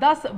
10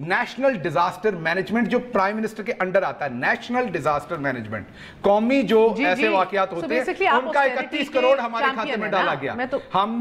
national disaster management جو prime minister کے under آتا ہے, نیشنل ڈیزاسٹر مینجمنٹ, قومی جو ایسے واقعات ہوتے ہیں ان کا 31 کروڑ ہمارے کھاتے میں ڈالا گیا. ہم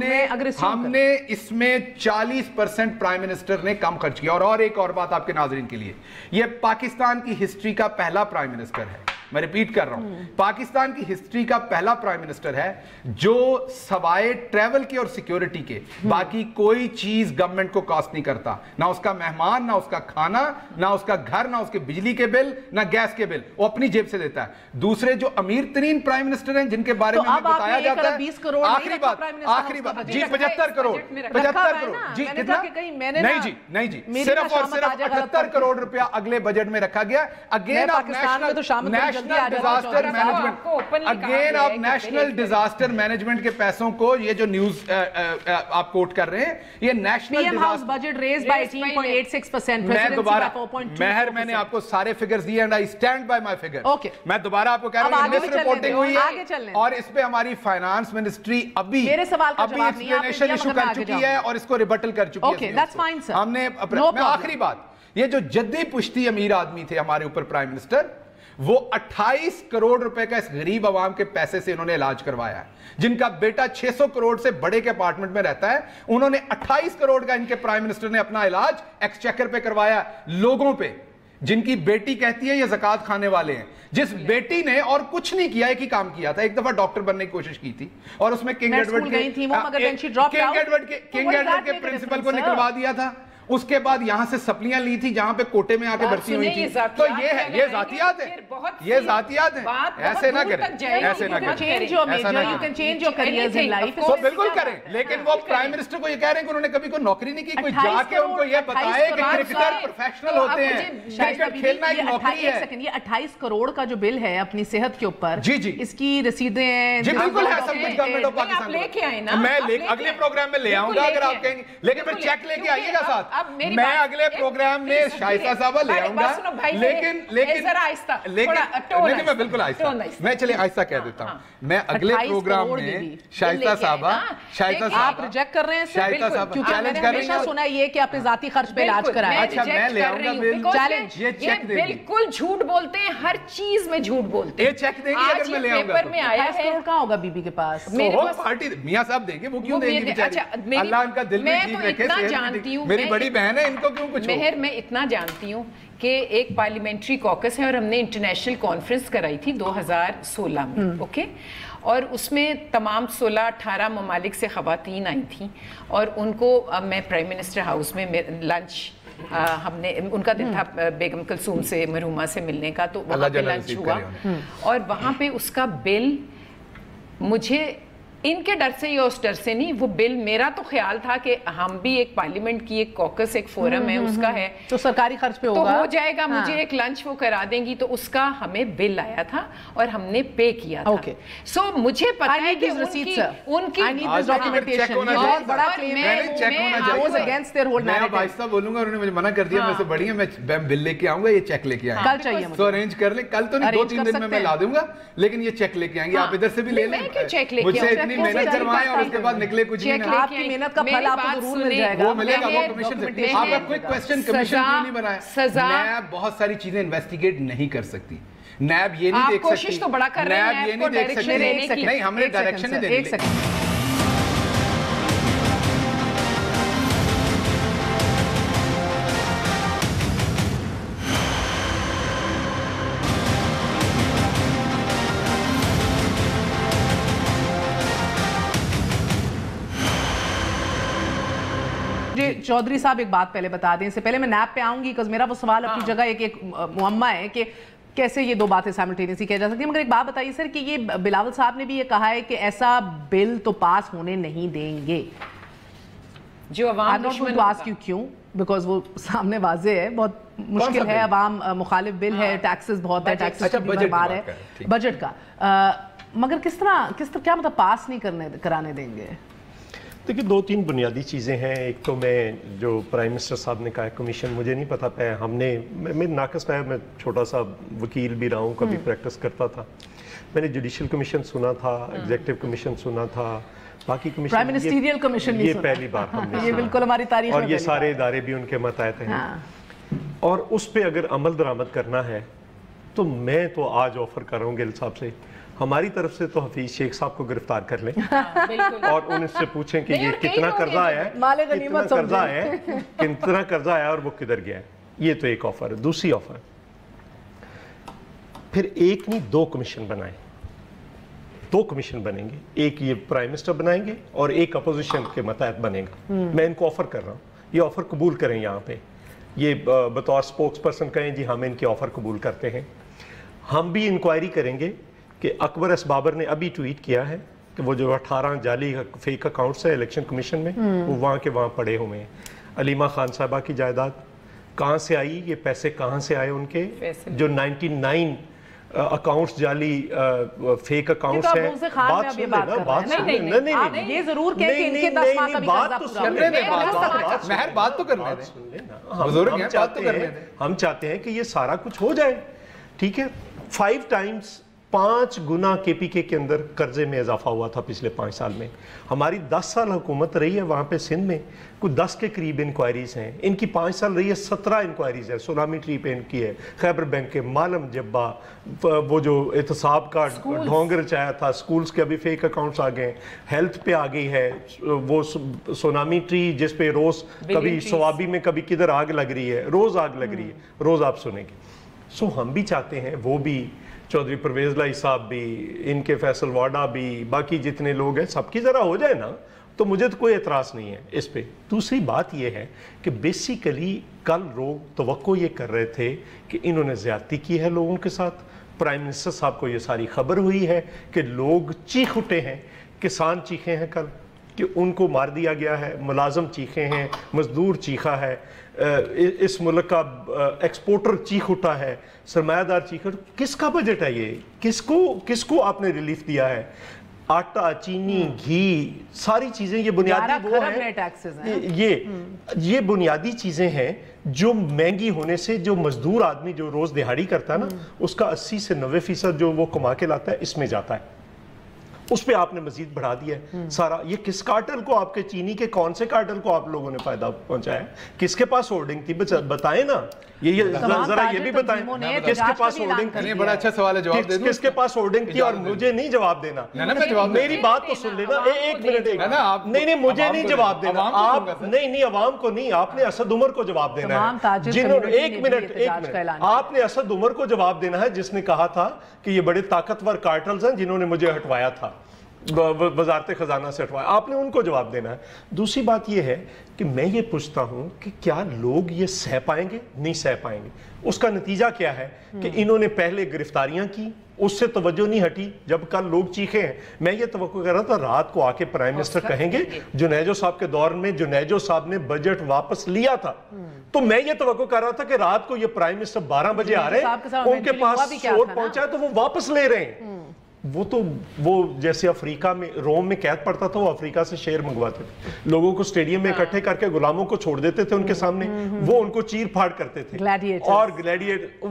نے اس میں 40% پرائم منسٹر نے کم خرچ کیا. اور ایک اور بات آپ کے ناظرین کے لیے, یہ پاکستان کی ہسٹری کا پہلا پرائم منسٹر ہے, میں ریپیٹ کر رہا ہوں, پاکستان کی ہسٹری کا پہلا پرائم منسٹر ہے جو سوائے ٹریول کے اور سیکیورٹی کے باقی کوئی چیز گورنمنٹ کو کاسٹ نہیں کرتا, نہ اس کا مہمان, نہ اس کا کھانا, نہ اس کا گھر, نہ اس کے بجلی کے بل, نہ گیس کے بل, وہ اپنی جیب سے دیتا ہے. دوسرے جو امیر ترین پرائم منسٹر ہیں جن کے بارے میں بتایا جاتا ہے, آخری بات جی 75 کروڑ جی کتنا, نہیں جی صرف اور صرف 78 کروڑ روپیہ اگلے بجٹ میں رکھا گیا. اگین نیشنل ڈیزاسٹر مینجمنٹ کے پیسوں کو, یہ جو نیوز آپ کوٹ کر رہے ہیں, یہ نیشنل مہر, میں نے آپ کو سارے فگرز دیے and I stand by my figure. میں دوبارہ آپ کو کہہ رہا ہوں مس رپورٹنگ ہوئی ہے اور اس پہ ہماری فائنانس منسٹری ابھی ایکسپلینیشن ایشو کر چکی ہے اور اس کو ریبٹل کر چکی ہے. ہم نے آخری بات, یہ جو جدی پشتی امیر آدمی تھے ہمارے اوپر پرائم منسٹر, وہ 28 کروڑ روپے کا اس غریب عوام کے پیسے سے انہوں نے علاج کروایا ہے. جن کا بیٹا 600 کروڑ سے بڑے کے اپارٹمنٹ میں رہتا ہے, انہوں نے 28 کروڑ کا ان کے پرائم منسٹر نے اپنا علاج ایکسچیکر پہ کروایا. لوگوں پہ جن کی بیٹی کہتی ہے یہ زکات کھانے والے ہیں, جس بیٹی نے اور کچھ نہیں کیا, ایک ہی کام کیا تھا, ایک دفعہ ڈاکٹر بننے کی کوشش کی تھی اور اس میں کنگ ایڈورڈ کے پرنسپل کو نکلوا دیا تھا. اس کے بعد یہاں سے سپلیاں لی تھی جہاں پہ کوٹے میں آ کے بھرتی ہوئی تھی. تو یہ ذاتیات ہیں, یہ ذاتیات ہیں. ایسے نہ کریں, ایسے نہ کریں, تو بالکل کریں. لیکن وہ پرائم منسٹر کو یہ کہہ رہے ہیں کہ انہوں نے کبھی کوئی نوکری نہیں کی. کوئی جا کے ان کو یہ بتائے کہ کرکٹر پروفیشنل ہوتے ہیں, کرکٹ کھیلنا ایک نوکری ہے. یہ 28 کروڑ کا جو بل ہے اپنی صحت کے اوپر, جی جی اس کی رسیدیں جی بالکل ہے, سب کچھ گورنمنٹ آف پاکستان لے کے آئے نا. میں اگلے پروگرام میں لے آؤں گا اگر آپ کہیں گے, لیکن پھر چیک لے کے آئیے گا ساتھ. میں اگلے پروگرام میں شائستہ صاحبہ لے آؤں گا, لیکن میں بالکل آہستہ, میں چلے آہستہ کہہ دیتا ہوں. میں اگلے پروگرام میں شائستہ صاحبہ آپ ریجیکٹ کر رہے ہیں شائستہ صاحبہ چیلنج کر رہے ہیں. سنا یہ کہ اپنے ذاتی خرچ پہ علاج کرائیں. اچھا میں لے آؤں گا بل, چیلنج. یہ چیک دیں گے, بالکل جھوٹ بولتے ہیں, ہر چیز میں جھوٹ بولتے ہیں. یہ چیک دیں گے اگر میں لے آؤں گا. پیپر میں آیا ہے, کہاں ہوگا بی بی کے پاس, پارٹی میاں صاحب دیں گے, وہ کیوں دیں گے بیچارے, اللہ ان کا دل میں ٹھیک رکھے. میری بڑی بہن ہے, ان کو کیوں کچھ. مہر میں اتنا جانتی ہوں کہ ایک پارلیمنٹری کوکس ہے اور ہم نے انٹرنیشنل کانفرنس کرائی تھی 2016 میں, اوکے, اور اس میں تمام 16-18 ممالک سے خواتین آئی تھیں اور ان کو میں پرائم منسٹر ہاؤس میں لنچ, ہم نے ان کا دن تھا بیگم کلثوم سے مرحومہ سے ملنے کا, تو وہاں پہ لنچ ہوا اور وہاں پہ اس کا بل, مجھے ان کے ڈر سے یا اس ڈر سے نہیں, وہ بل میرا تو خیال تھا کہ ہم بھی ایک پارلیمنٹ کی ایک کوکس, ایک فورم ہے, اس کا ہے تو سرکاری خرچ پہ ہوگا, تو ہو جائے گا. مجھے ایک لنچ وہ کرا دیں گی, تو اس کا ہمیں بل آیا تھا اور ہم نے پے کیا تھا. سو مجھے پتا ہے کہ ان کی بہت بڑا کلیم ہے, میں اب آہستہ بولوں گا, انہوں نے مجھے منع کر دیا, میں سے بڑی ہے, میں بل لے کے آؤں گا, یہ چیک لے کے آئیں گے, کل چاہیے تو ارینج کر لیں, کل تو نہیں 2-3 دن میں لا دوں گا, لیکن یہ چیک لے کے آئیں گے. آپ ادھر سے بھی لے لیں, مجھ سے اتنی محنت کروائیں اور اس کے بعد نکلے کچھ نہیں. آپ کی محنت کا پھل آپ کو ضرور مل جائے گا, وہ ملے گا, وہ کمیشن سے. آپ کا کوئی کویسچن کمیشن کیوں نہیں بنایا؟ نیب بہت ساری چیزیں انویسٹیگیٹ نہیں کر سکتی, نیب یہ نہیں دیکھ سکتی, کوشش تو بڑا کر رہے ہیں, نیب یہ نہیں دیکھ سکتی, نہیں ہم نے ڈائریکشن نہیں دینی. چودھری صاحب ایک بات پہلے بتا دیں, اس سے پہلے میں نیب پہ آؤں گی, کہ میرا وہ سوال اپنی جگہ ایک معمہ ہے کہ کیسے یہ دو باتیں سائملٹینیسلی کیا جا سکتی ہیں. مگر ایک بات بتائیے سر کہ یہ بلاول صاحب نے بھی یہ کہا ہے کہ ایسا بل تو پاس ہونے نہیں دیں گے, جو عوام دشمن ہوگا. کیوں؟ بیکاز وہ سامنے واضح ہے, بہت مشکل ہے, عوام مخالف بل ہے, ٹیکسز بہت ہے, ٹیکسز کی بھرمار ہے بجٹ کا, مگر کس طرح کیا مطلب پاس نہیں کرانے دیں گے؟ دیکھیں 2-3 بنیادی چیزیں ہیں. ایک تو میں جو پرائم منسٹر صاحب نے کہا ہے کمیشن, مجھے نہیں پتا پہ ہم نے, میں ناقص پہ, میں چھوٹا سا وکیل بھی رہا ہوں, کبھی پریکٹس کرتا تھا, میں نے جوڈیشل کمیشن سنا تھا, ایگزیکٹو کمیشن سنا تھا, باقی کمیشن یہ پہلی بار ہم نے, یہ بالکل ہماری تاریخ اور یہ سارے ادارے بھی ان کے متحد ہیں. اور اس پہ اگر عمل درآمد کرنا ہے تو میں تو آج آفر کر رہا ہوں گل صاحب سے، ہماری طرف سے تو حفیظ شیخ صاحب کو گرفتار کر لیں اور ان سے پوچھیں کہ یہ کتنا قرضہ آیا ہے، کتنا قرضہ آیا اور وہ کدھر گیا ہے. یہ تو ایک آفر ہے. دوسری آفر، پھر ایک نہیں 2 کمیشن بنائیں. 2 کمیشن بنیں گے، ایک یہ پرائم منسٹر بنائیں گے اور ایک اپوزیشن کے متحد بنے گا. میں ان کو آفر کر رہا ہوں، یہ آفر قبول کریں. یہاں پہ یہ بطور سپوکس پرسن کہیں جی ہم ان کے آفر قبول کرتے ہیں. ہم بھی انکوائری کریں گے کہ اکبر ایس بابر نے ابھی ٹویٹ کیا ہے کہ وہ جو 18 جعلی فیک اکاؤنٹس ہے الیکشن کمیشن میں وہ وہاں کے وہاں پڑے ہوئے ہیں. علیمہ خان صاحبہ کی جائیداد کہاں سے آئی، یہ پیسے کہاں سے آئے ان کے، جو 99 اکاؤنٹس جعلی فیک اکاؤنٹس ہیں. بات سن لینا، بات سن لینا. نہیں یہ ضرور کہیں کہ ان کے 10 ماہ کا بھی قرضہ پورا مہر بات تو کرنے دیں. ہم چاہتے ہیں کہ یہ سارا کچھ ہو جائے. ٹھیک ہے، 5 ٹائمز 5 گنا کے پی کے اندر قرضے میں اضافہ ہوا تھا پچھلے 5 سال میں. ہماری 10 سال حکومت رہی ہے وہاں پہ سندھ میں، کوئی 10 کے قریب انکوائریز ہیں. ان کی 5 سال رہی ہے 17 انکوائریز ہے. سونامی ٹری پہ ان کی ہے، خیبر بینک کے، مالم جبہ، وہ جو احتساب کا ڈھونگ رچایا تھا، سکولز کے ابھی فیک اکاؤنٹس آ گئے، ہیلتھ پہ آ گئی ہے وہ سونامی ٹری جس پہ روز کبھی سوابی میں کبھی کدھر آگ لگ رہی ہے، روز آگ لگ رہی ہے، روز آپ سنیں گے. سو ہم بھی چاہتے ہیں، وہ بھی چودھری پرویز لائی صاحب بھی، ان کے فیصل واڈا بھی، باقی جتنے لوگ ہیں سب کی ذرا ہو جائے نا تو مجھے تو کوئی اعتراض نہیں ہے اس پہ. دوسری بات یہ ہے کہ بیسیکلی کل لوگ توقع یہ کر رہے تھے کہ انہوں نے زیادتی کی ہے لوگوں کے ساتھ. پرائم منسٹر صاحب کو یہ ساری خبر ہوئی ہے کہ لوگ چیخ اٹھے ہیں، کسان چیخے ہیں کل کہ ان کو مار دیا گیا ہے، ملازم چیخے ہیں، مزدور چیخا ہے، اس ملک کا ایکسپورٹر چیخ اٹھا ہے، سرمایہ دار چیخا. کس کا بجٹ ہے یہ؟ کس کو آپ نے ریلیف دیا ہے؟ آٹا، چینی، گھی، ساری چیزیں یہ بنیادی وہ ہیں، یہ بنیادی چیزیں ہیں جو مہنگی ہونے سے جو مزدور آدمی جو روز دہاڑی کرتا ہے نا اس کا 80 سے 90% جو وہ کما کے لاتا ہے اس میں جاتا ہے. اس پہ آپ نے مزید بڑھا دیا ہے سارا. یہ کس کارٹل کو، آپ کے چینی کے کون سے کارٹل کو آپ لوگوں نے فائدہ پہنچایا ہے؟ کس کے پاس ہولڈنگ تھی؟ بتائیں نا، یہ ذرا یہ بھی بتائیں کس کے پاس ہولڈنگ تھی. بڑا اچھا سوال ہے، جواب دے دوں. کس کے پاس ہولڈنگ تھی؟ اور مجھے نہیں جواب دینا، میری بات تو سن لینا. ایک منٹ، نہیں مجھے نہیں جواب دینا آپ، نہیں عوام کو نہیں، آپ نے اسد عمر کو جواب دینا ہے. ایک منٹ آپ نے اسد عمر کو جواب دینا ہے جس نے کہا تھا کہ یہ بڑے طاقتور کارٹلز ہیں جنہوں نے مجھے ہٹوایا تھا، وزارت خزانہ سے ہٹوایا. آپ نے ان کو جواب دینا ہے. دوسری بات یہ ہے کہ میں یہ پوچھتا ہوں کہ کیا لوگ یہ سہ پائیں گے؟ نہیں سہ پائیں گے. اس کا نتیجہ کیا ہے کہ انہوں نے پہلے گرفتاریاں کی، اس سے توجہ نہیں ہٹی جب کل لوگ چیخے ہیں. میں یہ توقع کر رہا تھا رات کو آ کے پرائم منسٹر کہیں گے جنیجو صاحب کے دور میں جنیجو صاحب نے بجٹ واپس لیا تھا، تو میں یہ توقع کر رہا تھا کہ رات کو یہ پرائم منسٹر 12 بجے آ رہے ہیں، ان کے پاس سوٹ پہنچا ہے تو وہ واپس لے رہے ہیں. وہ جیسے افریقہ میں روم میں قید پڑتا تھا، وہ افریقہ سے شیر منگواتے تھے، لوگوں کو اسٹیڈیم میں اکٹھے کر کے غلاموں کو چھوڑ دیتے تھے ان کے سامنے، وہ ان کو چیر پھاڑ کرتے تھے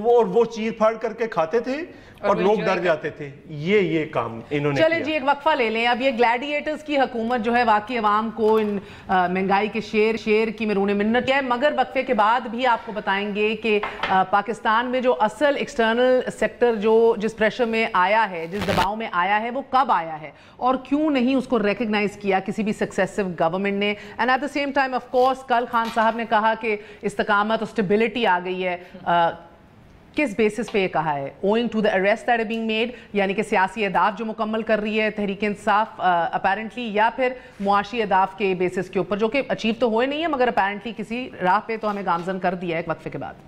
اور وہ چیر پھاڑ کر کے کھاتے تھے اور لوگ ڈر جاتے تھے. یہ کام انہوں نے چلیں جی ایک وقفہ لے لیں. اب یہ گلیڈیٹرز کی حکومت جو ہے واقعی عوام کو ان مہنگائی کے شیر کی مرہون منت کیا ہے، مگر وقفے کے بعد بھی آپ کو بتائیں گے کہ پاکستان میں جو اصل ایکسٹرنل سیکٹر جو جس پریشر میں آیا ہے، جس دباؤ میں آیا ہے، وہ کب آیا ہے اور کیوں نہیں اس کو ریکگنائز کیا کسی بھی سکسیسو گورنمنٹ نے. And at the same time of course کل خان صاحب نے کہا کہ استقامت اور اسٹیبلٹی آ گئی ہے. کس بیسس پہ یہ کہا ہے؟ Owing to the arrest that being made, یعنی کہ سیاسی اہداف جو مکمل کر رہی ہے تحریک انصاف اپیرنٹلی، یا پھر معاشی اہداف کے بیسس کے اوپر جو کہ اچیو تو ہوئے نہیں ہے مگر اپیرنٹلی کسی راہ پہ تو ہمیں گامزن کر دیا ہے. ایک وقفے کے بعد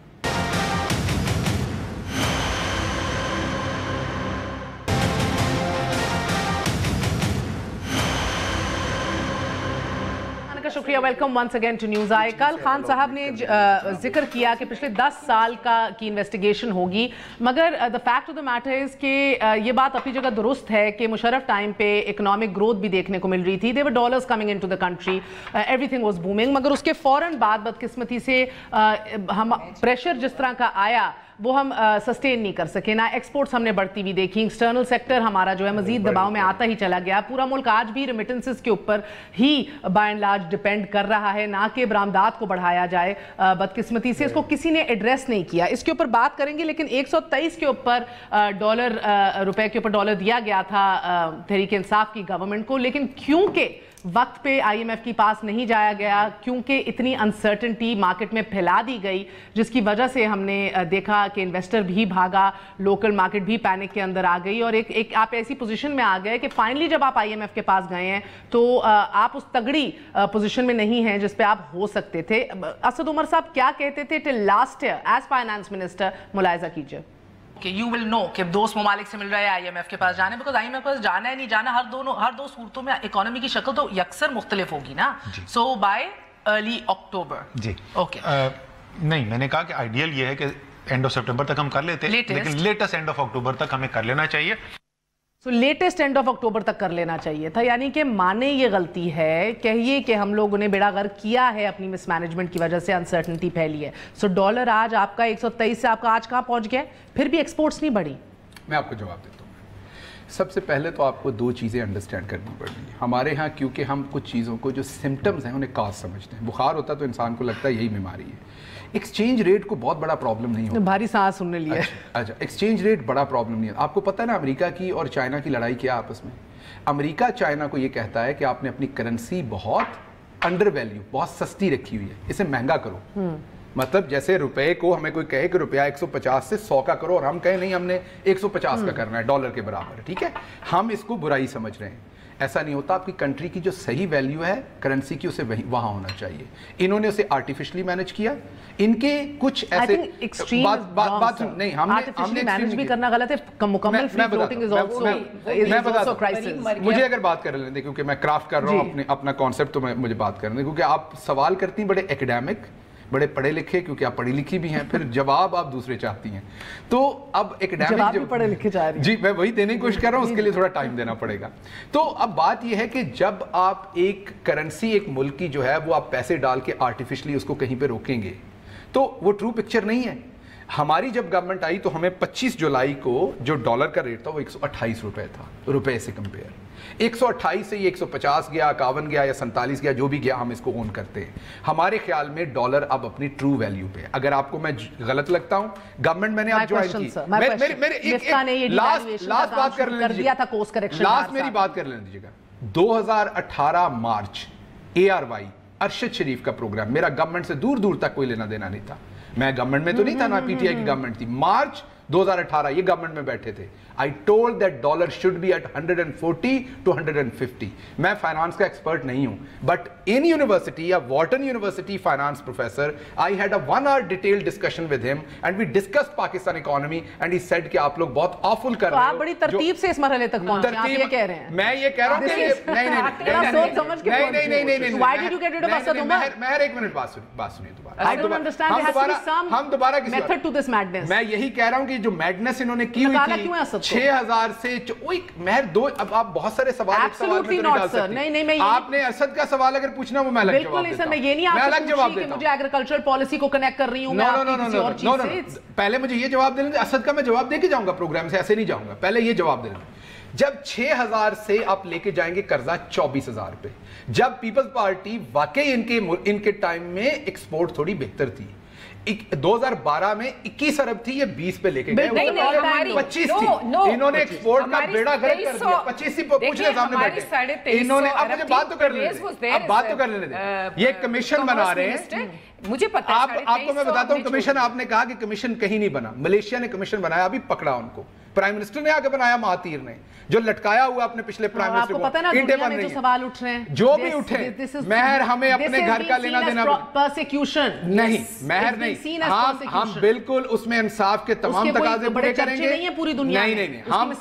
شکریہ. Welcome once again to news I. کل خان صاحب نے ذکر کیا کہ پچھلے 10 سال کی انویسٹیگیشن ہوگی، مگر the fact of the matter is کہ یہ بات اپنی جگہ درست ہے کہ مشرف ٹائم پہ اکنامک گروتھ بھی دیکھنے کو مل رہی تھی. there were dollars coming into the country, everything was booming. مگر اس کے فوراً بعد بدقسمتی سے ہم پریشر جس طرح کا آیا وہ ہم سسٹین نہیں کر سکے. نہ ایکسپورٹس ہم نے بڑھتی ہوئی دیکھی, ایکسٹرنل سیکٹر ہمارا جو ہے مزید دباؤ میں آتا ہی چلا گیا. پورا ملک آج بھی ریمیٹنسز کے اوپر ہی بائی اینڈ لارج ڈپینڈ کر رہا ہے, نہ کہ برآمدات کو بڑھایا جائے. بدقسمتی سے اس کو کسی نے ایڈریس نہیں کیا. اس کے اوپر بات کریں گے, لیکن 123 کے اوپر ڈالر, روپے کے اوپر ڈالر دیا گیا تھا تحریک انصاف کی گورنمنٹ کو, لیکن کیونکہ وقت پہ آئی ایم ایف کے پاس نہیں جایا گیا, کیونکہ اتنی انسرٹنٹی مارکیٹ میں پھیلا دی گئی, جس کی وجہ سے ہم نے دیکھا کہ انویسٹر بھی بھاگا, لوکل مارکیٹ بھی پینک کے اندر آ گئی, اور ایک آپ ایسی پوزیشن میں آ گئے کہ فائنلی جب آپ آئی ایم ایف کے پاس گئے ہیں تو آپ اس تگڑی پوزیشن میں نہیں ہیں جس پہ آپ ہو سکتے تھے. اسد عمر صاحب کیا کہتے تھے till last year as finance minister, ملاحظہ کیجئے. کہ یو ول نو کہ دوست ممالک سے مل رہا ہے آئی ایم ایف کے پاس جانے, بیکاز آئی ایم ایف کے پاس جانا ہے نہیں جانا, ہر دو صورتوں میں اکانومی کی شکل تو یکسر مختلف ہوگی نا. So by early October. جی اوکے, نہیں میں نے کہا کہ آئیڈیل یہ ہے کہ اینڈ آف سپٹمبر تک ہم کر لیتے, لیکن لیٹسٹ اینڈ آف اکتوبر تک ہمیں کر لینا چاہیے. سو لیٹسٹ اینڈ آف اکٹوبر تک کر لینا چاہیے تھا, یعنی کہ مانے یہ غلطی ہے, کہیے کہ ہم لوگوں نے بیڑا غرق کیا ہے اپنی مس مینجمنٹ کی وجہ سے, انسرٹنٹی پھیلی ہے. سو ڈالر آج آپ کا 123 سے آپ کا آج کہاں پہنچ گیا, پھر بھی ایکسپورٹس نہیں بڑھی. میں آپ کو جواب دیتا ہوں. سب سے پہلے تو آپ کو دو چیزیں انڈرسٹینڈ کرنی پڑیں گی. ہمارے ہاں کیونکہ ہم کچھ چیزوں کو جو سمٹمز ہیں انہیں کاز سمجھتے ہیں. بخار ہوتا تو انسان کو لگتا ہے یہی بیماری ہے. ایکسچینج ریٹ کو بہت بڑا پرابلم نہیں ہوتا. بھاری سانس سننے لیا. اچھا, ایکسچینج ریٹ بڑا پرابلم نہیں ہے. آپ کو پتہ ہے نا امریکہ کی اور چائنا کی لڑائی کیا آپس میں؟ امریکہ چائنا کو یہ کہتا ہے کہ آپ نے اپنی کرنسی بہت انڈر ویلیو, بہت سستی رکھی ہوئی ہے, اسے مہنگا کرو. مطلب جیسے روپے کو ہمیں کوئی کہے کہ روپیہ 150 سے 100 کا کرو, اور ہم کہیں نہیں ہم نے 150 کا کرنا ہے ڈالر کے برابر, ٹھیک ہے, ہم اس کو برائی سمجھ رہے ہیں. ایسا نہیں ہوتا. آپ کی کنٹری کی جو صحیح ویلیو ہے کرنسی کی, اسے وہاں ہونا چاہیے. انہوں نے اسے آرٹیفیشلی مینج کیا. ان کے کچھ ایسے بات نہیں, ہم نے مینج بھی کرنا غلط ہے. مکمل free floating is also crisis. مجھے اگر بات کر لیں دیں, کیونکہ میں کرافٹ کر رہا ہوں اپنا کانسیپٹ, تو مجھے بات کرنے دیں, کیونکہ آپ سوال کرتی ہیں بڑے ایکیڈیمک, بڑے پڑھے لکھے, کیونکہ آپ پڑھی لکھی بھی ہیں, پھر جواب آپ دوسرے چاہتی ہیں. تو اب ایکیڈیمک پڑھے لکھے جا رہے ہیں, جی میں وہی دینے کی کوشش کر رہا ہوں, اس کے لیے تھوڑا ٹائم دینا پڑے گا. تو اب بات یہ ہے کہ جب آپ ایک کرنسی, ایک ملک کی جو ہے وہ آپ پیسے ڈال کے آرٹیفیشلی اس کو کہیں پہ روکیں گے, تو وہ ٹرو پکچر نہیں ہے. ہماری جب گورنمنٹ آئی تو ہمیں 25 جولائی کو جو ڈالر کا ریٹ تھا وہ 128 روپے تھا, روپے سے کمپیئر. 128 سے یہ 150 گیا, 51 گیا یا 47 گیا, جو بھی گیا ہم اس کو اون کرتے ہیں. ہمارے خیال میں ڈالر اب اپنی ٹرو ویلیو پہ. اگر آپ کو میں غلط لگتا ہوں, گورنمنٹ میں نے آپ جوائن کی, لاسٹ بات کر میری بات کر لینے دیجیے گا. 2018 مارچ ARY ارشد شریف کا پروگرام, میرا گورنمنٹ سے دور دور تک کوئی لینا دینا نہیں تھا. میں گورنمنٹ میں تو نہیں تھا, نہ پی ٹی آئی کی گورنمنٹ تھی. مارچ 2018 یہ گورنمنٹ میں بیٹھے تھے. I told that dollar should be at 140 to 150. میں فائنانس کا ایکسپرٹ نہیں ہوں, بٹ ان یونیورسٹی یا Wharton university finance professor, I had a 1 hour detailed discussion with him and we discussed Pakistan economy and he said کہ آپ لوگ بہت آفل کر رہے ہو. آپ بڑی ترتیب سے اس مرحلے تک پہنچے, آپ یہ کہہ رہے ہیں. میں یہ کہہ رہا ہوں کہ نہیں, میں ایک منٹ بات سنیے دوبارہ, ہم دوبارہ میں یہی کہہ رہا ہوں کہ جو میڈنس انہوں نے کی ہوئی تھی 6000 سے مہر دو, اب آپ بہت سارے سوال ایک سوال میں ڈال سکتے ہیں. آپ نے اسد کا سوال اگر پوچھنا وہ میں الگ جواب دیتا ہوں. میں الگ جواب دیتا ہوں. مجھے ایگریکلچرل پالیسی کو کنیکٹ کر رہی ہوں میں آپ کی کسی اور چیز سے. پہلے مجھے یہ جواب دے لیں. اسد کا میں جواب دے کے جاؤں گا پروگرام سے, ایسے نہیں جاؤں گا. پہلے یہ جواب دے لیں. جب 6000 سے آپ لے کے جائیں گے قرضہ 24000 پہ, جب پیپلز پارٹی واقعی ان کے ٹائم میں ایکسپورٹ تھوڑی بہتر تھی, 2012 میں 21 ارب تھی, یہ 20 پہ لے کے گئے, 25 تھی. انہوں نے ایکسپورٹ کا بیڑا غرق کر دیا. 25 تھی, پوچھنے سامنے بیٹھے انہوں نے. اب مجھے بات تو کر لینے دیں. یہ کمیشن بنا رہے ہیں, مجھے پتا ہے. آپ کو میں بتاتا ہوں کمیشن, آپ نے کہا کہ کمیشن کہیں نہیں بنا. ملیشیا نے کمیشن بنایا, ابھی پکڑا ان کو. پرائم منسٹر نے آگے بنایا, مہاتیر نے, جو لٹکایا ہوا اپنے پچھلے پرائم منسٹر کو. اینٹیں بن رہی ہیں, جو بھی اٹھے. مہر ہمیں اپنے گھر کا لینا دینا نہیں, مہر نہیں. ہم بالکل اس میں انصاف کے تمام تقاضے پورے کریں گے. نہیں, ہم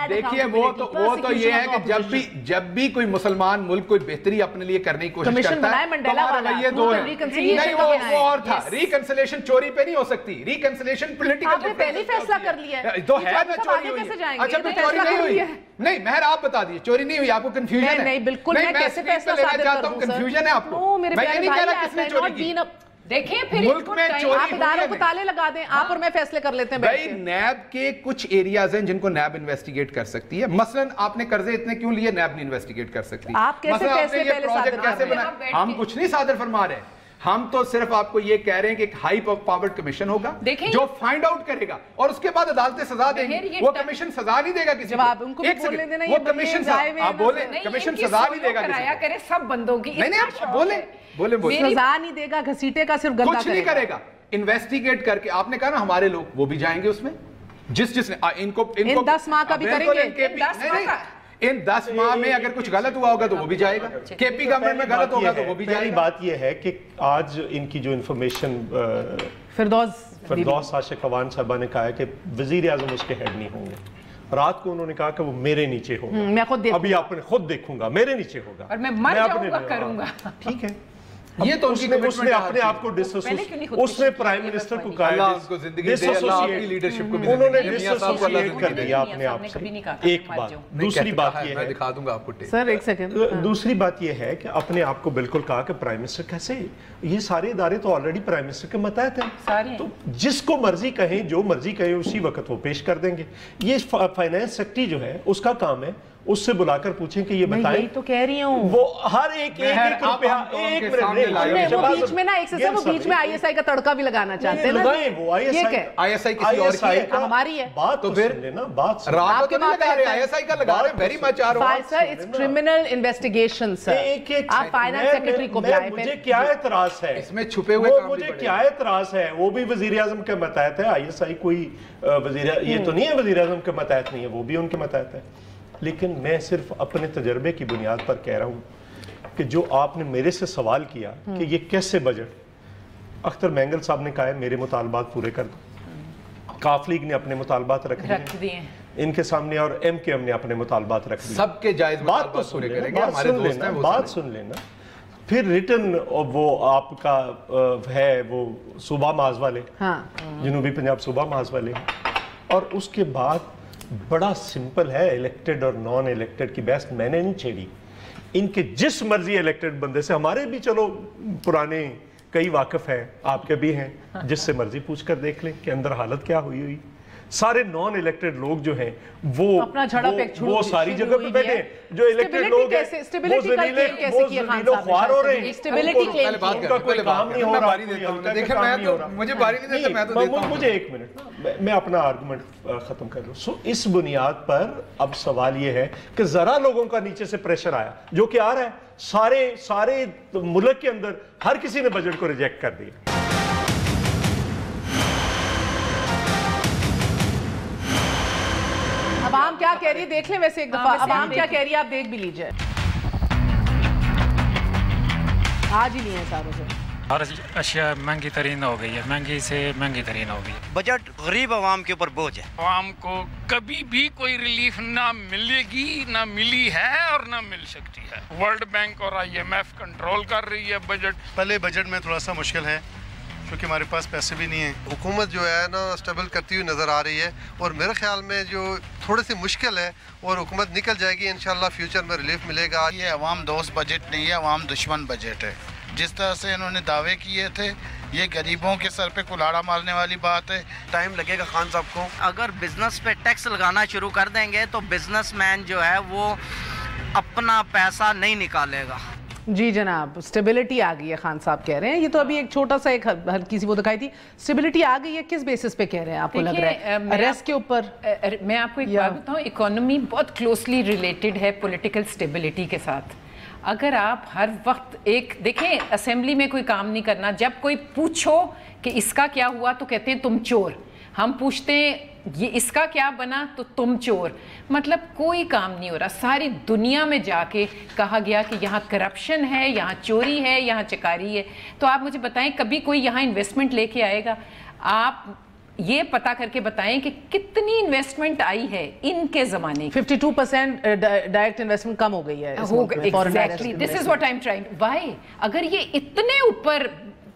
دیکھیے وہ تو یہ ہے کہ جب بھی کوئی مسلمان ملک کوئی بہتری اپنے لیے کرنے کی کوشش کرتا ہے, ہمارا یہ دو ہے. نہیں, وہ اور تھا. ریکنسلیشن چوری پہ نہیں ہو سکتی. ریکنسلیشن پولیٹیکل پہلے فیصلہ کر لیا تو ہے نا, چوری ہوئی. اچھا پھر چوری نہیں ہوئی. نہیں, مہر آپ بتا دیجئے چوری نہیں ہوئی. آپ کو کنفیوژن ہے. نہیں, بالکل میں کیسے فیصلہ صادر کر دوں سر. کنفیوژن ہے آپ کو. میں یہ نہیں کہہ رہا کس نے چوری کی. دیکھیں پھر ملک میں چوری آپ اداروں کو تالے لگا دیں, آپ اور میں فیصلے کر لیتے ہیں. بھائی نیب کے کچھ ایریاز ہیں جن کو نیب انویسٹیگیٹ کر سکتی ہے. مثلا آپ نے قرضے اتنے کیوں لیے, نیب نہیں انویسٹیگیٹ کر سکتی. آپ کیسے پیسے پہلے صادر کر رہے ہیں؟ ہم کچھ نہیں صادر فرما رہے ہیں, ہم تو صرف آپ کو یہ کہہ رہے ہیں کہ ایک ہائی پاورڈ کمیشن ہوگا جو فائنڈ آؤٹ کرے گا اور اس کے بعد عدالتیں سزا دیں گی. وہ کمیشن سزا نہیں دے گا کسی کو. ایک سیکنڈ, وہ کمیشن آپ بولیں, کمیشن سزا نہیں دے گا کسی کو. کرے سب بندوں کی. نہیں بولیں سزا نہیں دے گا, گھسیٹے کا صرف گندا کچھ نہیں کرے گا. انویسٹیگیٹ کر کے آپ نے کہا نا ہمارے لوگ وہ بھی جائیں گے اس میں, جس نے ان کو 10 ماہ کا بھی کریں گے. ان 10 ماہ میں اگر کچھ غلط ہوا ہوگا تو وہ بھی جائے گا. کے پی گورنمنٹ میں غلط ہوگا تو وہ بھی جائے گا. بات یہ ہے کہ آج ان کی جو انفارمیشن فردوس عاشق اوان صاحبہ نے کہا ہے کہ وزیر اعظم اس کے ہیڈ نہیں ہوں گے. رات کو انہوں نے کہا کہ وہ میرے نیچے ہوگا, میں خود دیکھوں گا, ابھی آپ نے خود دیکھوں گا, میرے نیچے ہوگا اور میں مر جاؤں گا کروں گا. ٹھیک ہے, یہ تو اس نے اپنے آپ کو اس نے پرائم منسٹر کو کہا اللہ اس کو زندگی دے, اللہ آپ کی لیڈرشپ کو بھی انہوں نے ڈسوسیٹ کر دیا اپنے آپ سے. ایک بات, دوسری بات یہ میں دکھا دوں گا آپ کو. سر ایک سیکنڈ, دوسری بات یہ ہے کہ اپنے آپ کو بالکل کہا کہ پرائم منسٹر کیسے, یہ سارے ادارے تو آلریڈی پرائم منسٹر کے ماتحت ہیں, تو جس کو مرضی کہیں جو مرضی کہیں اسی وقت وہ پیش کر دیں گے. یہ فائنانس سیکٹری جو ہے اس کا کام ہے اس سے بلا کر پوچھیں کہ یہ بتائیں. یہی تو کہہ رہی ہوں, وہ ہر ایک روپیہ ایک منٹ وہ بیچ میں نا ایک سے وہ بیچ میں آئی ایس آئی کا تڑکا بھی لگانا چاہتے ہیں. لگائیں, وہ آئی ایس آئی کسی اور کی ہے, ہماری ہے. بات تو پھر لینا, بات رات کو نہیں لگا رہے, آئی ایس آئی کا لگا رہے ہیں. ویری مچ آ رہا ہوں سر, اٹس کرمنل انویسٹیگیشن سر. آپ فائنانس سیکرٹری کو بلائیں. مجھے کیا اعتراض ہے اس میں چھپے ہوئے کام, مجھے کیا اعتراض ہے, وہ بھی وزیر اعظم کے ماتحت ہے. آئی ایس آئی کوئی وزیر, یہ تو نہیں ہے وزیر اعظم کے ماتحت نہیں ہے, وہ بھی ان کے ماتحت ہے. لیکن میں صرف اپنے تجربے کی بنیاد پر کہہ رہا ہوں کہ جو آپ نے میرے سے سوال کیا کہ یہ کیسے بجٹ, اختر مینگل صاحب نے کہا ہے میرے مطالبات پورے کر دو, کاف لیگ نے اپنے مطالبات رکھ دیے ان کے سامنے, اور ایم کے ایم نے اپنے مطالبات رکھ دیے. سب کے جائز مطالبات پورے کریں گے, ہمارے دوست ہیں. بات سن لینا, پھر ریٹن وہ آپ کا ہے وہ صوبہ ماز والے, جنوبی پنجاب صوبہ ماز والے, اور اس کے بعد بڑا سمپل ہے, الیکٹڈ اور نان الیکٹڈ کی بحث میں نے نہیں چھیڑی. ان کے جس مرضی الیکٹڈ بندے سے, ہمارے بھی چلو پرانے کئی واقف ہیں, آپ کے بھی ہیں, جس سے مرضی پوچھ کر دیکھ لیں کہ اندر حالت کیا ہوئی. سارے نان الیکٹڈ لوگ جو ہیں وہ ساری جگہ پہ بیٹھے, جو الیکٹڈ لوگ ہیں وہ زلیل و خوار ہو رہے ہیں, ان کا کوئی کام نہیں ہو رہا. مجھے ایک منٹ, میں اپنا آرگومنٹ ختم کر لوں. سو اس بنیاد پر اب سوال یہ ہے کہ ذرا لوگوں کا نیچے سے پریشر آیا, جو کہ آ رہا ہے, سارے ملک کے اندر ہر کسی نے بجٹ کو ریجیکٹ کر دیا. عوام کیا کہہ رہی ہے دیکھ لیں, ویسے ایک دفعہ عوام کیا کہہ رہی ہے آپ دیکھ بھی لیجئے. آج ہی نہیں ہے ساروں سے, ہر اشیاء مہنگی ترین ہو گئی ہے, مہنگی سے مہنگی ترین ہو گئی ہے. بجٹ غریب عوام کے اوپر بوجھ ہے. عوام کو کبھی بھی کوئی ریلیف نہ ملے گی, نہ ملی ہے اور نہ مل سکتی ہے. ورلڈ بینک اور آئی ایم ایف کنٹرول کر رہی ہے بجٹ. پہلے بجٹ میں تھوڑا سا مشکل ہے کیونکہ ہمارے پاس پیسے بھی نہیں ہیں. حکومت جو ہے نا اسٹیبل کرتی ہوئی نظر آ رہی ہے, اور میرے خیال میں جو تھوڑی سی مشکل ہے اور حکومت نکل جائے گی, انشاءاللہ فیوچر میں ریلیف ملے گا. یہ عوام دوست بجٹ نہیں ہے, عوام دشمن بجٹ ہے. جس طرح سے انہوں نے دعوے کیے تھے, یہ غریبوں کے سر پہ کلاڑا مارنے والی بات ہے. ٹائم لگے گا خان صاحب کو. اگر بزنس پہ ٹیکس لگانا شروع کر دیں گے تو بزنس مین جو ہے وہ اپنا پیسہ نہیں نکالے گا. جی جناب, سٹیبلٹی آ گئی ہے خان صاحب کہہ رہے ہیں. یہ تو ابھی ایک چھوٹا سا ایک ہلکی سی وہ دکھائی تھی, سٹیبلٹی آ گئی ہے. کس بیسس پہ کہہ رہے ہیں, آپ کو لگ رہا ہے ریسک کے اوپر؟ میں آپ کو ایک بات بتاؤں, اکانومی بہت کلوزلی ریلیٹڈ ہے پولیٹیکل سٹیبلٹی کے ساتھ. اگر آپ ہر وقت ایک دیکھیں, اسمبلی میں کوئی کام نہیں کرنا, جب کوئی پوچھو کہ اس کا کیا ہوا تو کہتے ہیں تم چور. ہم پوچھتے ہیں یہ اس کا کیا بنا تو تم چور. مطلب کوئی کام نہیں ہو رہا. ساری دنیا میں جا کے کہا گیا کہ یہاں کرپشن ہے, یہاں چوری ہے, یہاں چکاری ہے. تو آپ مجھے بتائیں کبھی کوئی یہاں انویسٹمنٹ لے کے آئے گا؟ آپ یہ پتا کر کے بتائیں کہ کتنی انویسٹمنٹ آئی ہے ان کے زمانے کی. 52% ڈائریکٹ انویسٹمنٹ کم ہو گئی ہے. Exactly. This is what I'm trying. Why? اگر یہ اتنے اوپر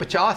50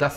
10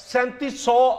3700